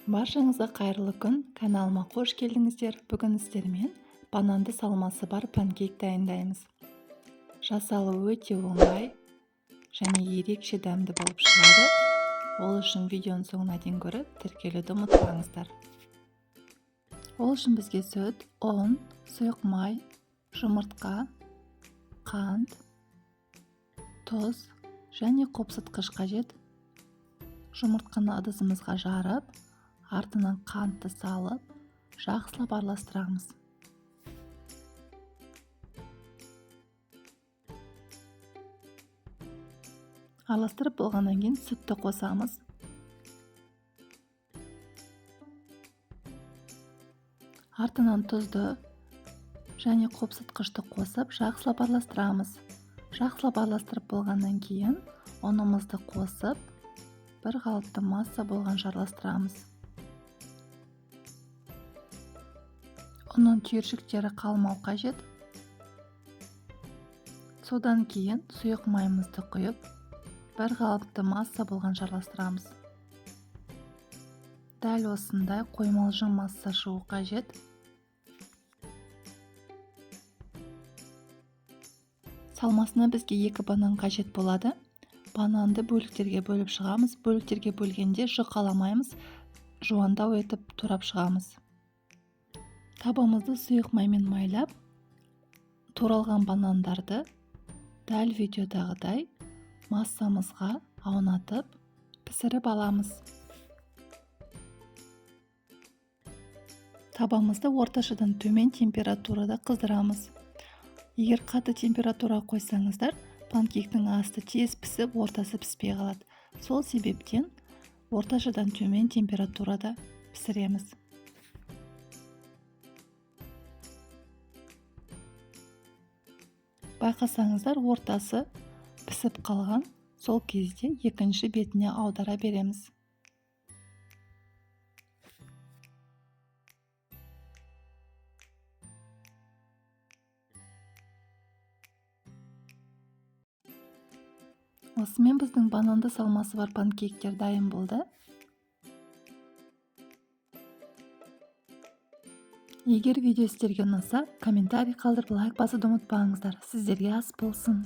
Баршаңызға қайырлы күн, каналыма қош келдіңіздер. Бүгін сіздермен бананды салмасы бар панкейк дайындаймыз. Жасалу өте оңай және ерекше дәмді болып шығады. Ол үшін видеоның соңына дейін көріп, тіркелуді ұмытпаңыздар. Ол үшін бізге сүт, ұн, сұйық май, жұмыртқа, қант, тұз және қопсытқыш қажет. Жұмыртқаны ыдысымызға жарып, артынан қантты салып, жақсылап араластырамыз. Араластырып болғаннан кейін сүтті қосамыз. Артынан тұзды және қопсытқышты қосып, жақсылап араластырамыз. Жақсылап араластырып болғаннан кейін ұнымызды қосып, бір қалыпты масса болғанша араластырамыз. Ұнның түйіршіктері қалмау қажет. Содан кейін сұйық майымызды құйып, бір қалыпты масса болғанша араластырамыз. Дәл осындай қоймалжың масса шығу қажет. Салмасына бізге 2 банан қажет болады. Бананды бөліктерге бөліп шығамыз. Бөліктерге бөлгенде жұқаламаймыз, жуандау етіп турап шығамыз. Табамызды сұйық маймен майлап, туралған банандарды дәл видеодағыдай массамызға аунатып, пісіріп аламыз. Табамызды орташадан төмен температурада қыздырамыз. Егер қатты температура қойсаңыздар, панкейктің асты тез пісіп, ортасы піспей қалады. Сол себептен орташадан төмен температурада пісіреміз. Байқасаңыздар, ортасы пісіп қалған. Сол кезде екінші бетіне аудара береміз. Осымен біздің бананды салмасы бар панкейктер дайын болды. Егер видео сіздерге ұнаса, комментарий қалдырып, лайк басуды ұмытпаңыздар. Сіздерге ас болсын.